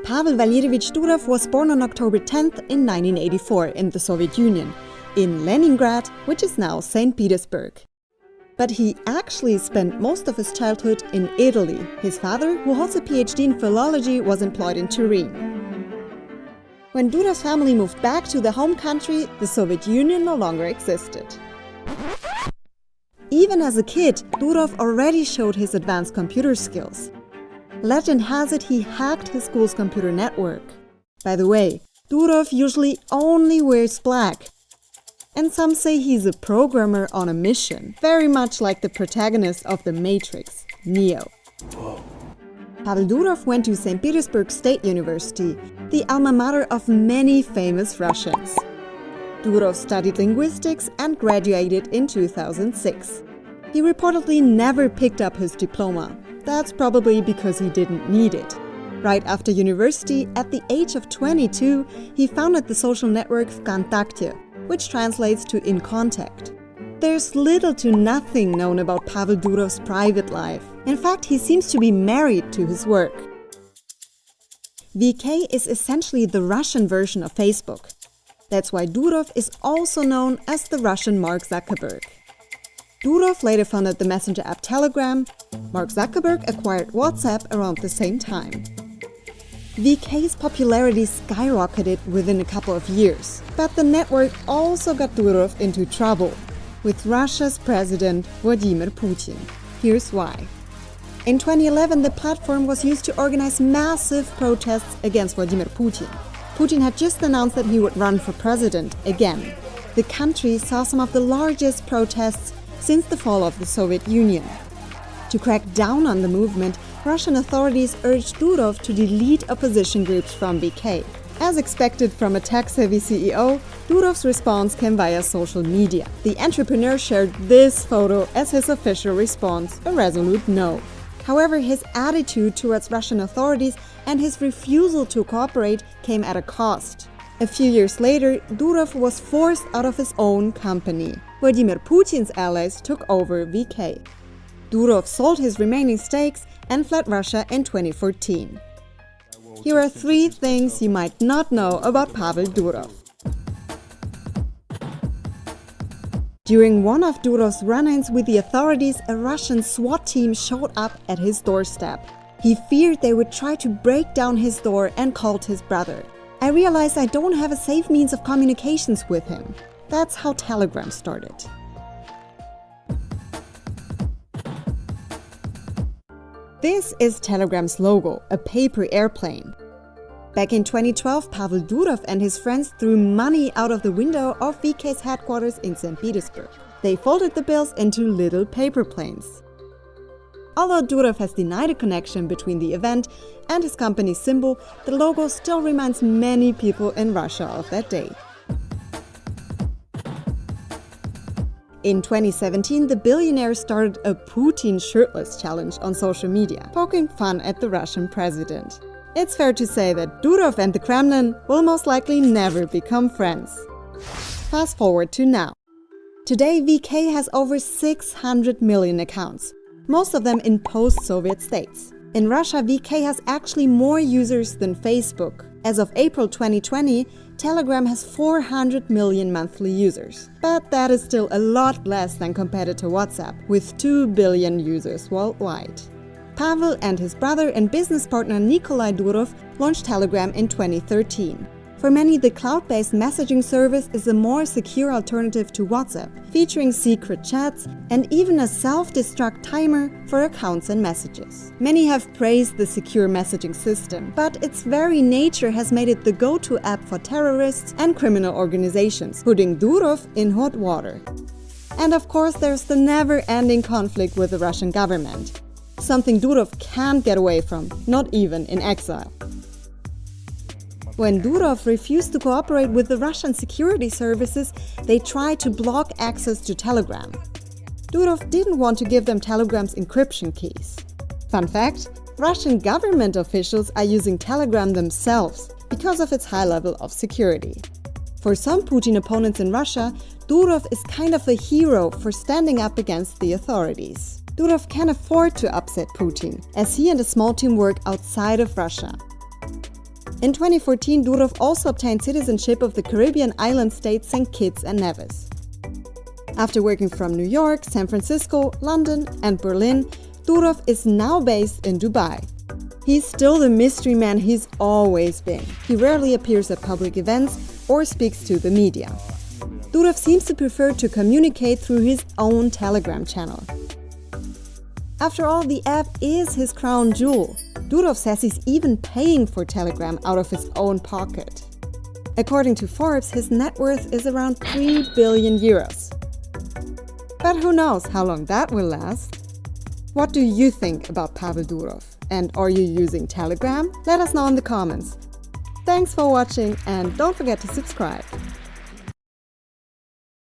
Pavel Valeriyevich Durov was born on October 10th in 1984 in the Soviet Union, in Leningrad, which is now St. Petersburg. But he actually spent most of his childhood in Italy. His father, who holds a PhD in philology, was employed in Turin. When Durov's family moved back to the home country, the Soviet Union no longer existed. Even as a kid, Durov already showed his advanced computer skills. Legend has it he hacked his school's computer network. By the way, Durov usually only wears black. And some say he's a programmer on a mission, very much like the protagonist of The Matrix, Neo. Pavel Durov went to St. Petersburg State University, the alma mater of many famous Russians. Durov studied linguistics and graduated in 2006. He reportedly never picked up his diploma. That's probably because he didn't need it. Right after university, at the age of 22, he founded the social network Vkontakte, which translates to In Contact. There's little to nothing known about Pavel Durov's private life. In fact, he seems to be married to his work. VK is essentially the Russian version of Facebook. That's why Durov is also known as the Russian Mark Zuckerberg. Durov later founded the messenger app Telegram. Mark Zuckerberg acquired WhatsApp around the same time. VK's popularity skyrocketed within a couple of years, but the network also got Durov into trouble with Russia's president Vladimir Putin. Here's why. In 2011, the platform was used to organize massive protests against Vladimir Putin. Putin had just announced that he would run for president again. The country saw some of the largest protests since the fall of the Soviet Union. To crack down on the movement, Russian authorities urged Durov to delete opposition groups from VK. As expected from a tech-savvy CEO, Durov's response came via social media. The entrepreneur shared this photo as his official response, a resolute no. However, his attitude towards Russian authorities and his refusal to cooperate came at a cost. A few years later, Durov was forced out of his own company. Vladimir Putin's allies took over VK. Durov sold his remaining stakes and fled Russia in 2014. Here are 3 things you might not know about Pavel Durov. During one of Durov's run-ins with the authorities, a Russian SWAT team showed up at his doorstep. He feared they would try to break down his door and called his brother. I realized I don't have a safe means of communications with him. That's how Telegram started. This is Telegram's logo, a paper airplane. Back in 2012, Pavel Durov and his friends threw money out of the window of VK's headquarters in St. Petersburg. They folded the bills into little paper planes. Although Durov has denied a connection between the event and his company's symbol, the logo still reminds many people in Russia of that day. In 2017, the billionaire started a Putin shirtless challenge on social media, poking fun at the Russian president. It's fair to say that Durov and the Kremlin will most likely never become friends. Fast forward to now. Today, VK has over 600 million accounts, most of them in post-Soviet states. In Russia, VK has actually more users than Facebook. As of April 2020, Telegram has 400 million monthly users. But that is still a lot less than competitor WhatsApp, with 2 billion users worldwide. Pavel and his brother and business partner Nikolai Durov launched Telegram in 2013. For many, the cloud-based messaging service is a more secure alternative to WhatsApp, featuring secret chats and even a self-destruct timer for accounts and messages. Many have praised the secure messaging system, but its very nature has made it the go-to app for terrorists and criminal organizations, putting Durov in hot water. And of course, there's the never-ending conflict with the Russian government. Something Durov can't get away from, not even in exile. When Durov refused to cooperate with the Russian security services, they tried to block access to Telegram. Durov didn't want to give them Telegram's encryption keys. Fun fact, Russian government officials are using Telegram themselves because of its high level of security. For some Putin opponents in Russia, Durov is kind of a hero for standing up against the authorities. Durov can afford to upset Putin, as he and a small team work outside of Russia. In 2014, Durov also obtained citizenship of the Caribbean island states St. Kitts and Nevis. After working from New York, San Francisco, London, and Berlin, Durov is now based in Dubai. He's still the mystery man he's always been. He rarely appears at public events or speaks to the media. Durov seems to prefer to communicate through his own Telegram channel. After all, the app is his crown jewel. Durov says he's even paying for Telegram out of his own pocket. According to Forbes, his net worth is around 3 billion euros. But who knows how long that will last? What do you think about Pavel Durov? And are you using Telegram? Let us know in the comments. Thanks for watching and don't forget to subscribe.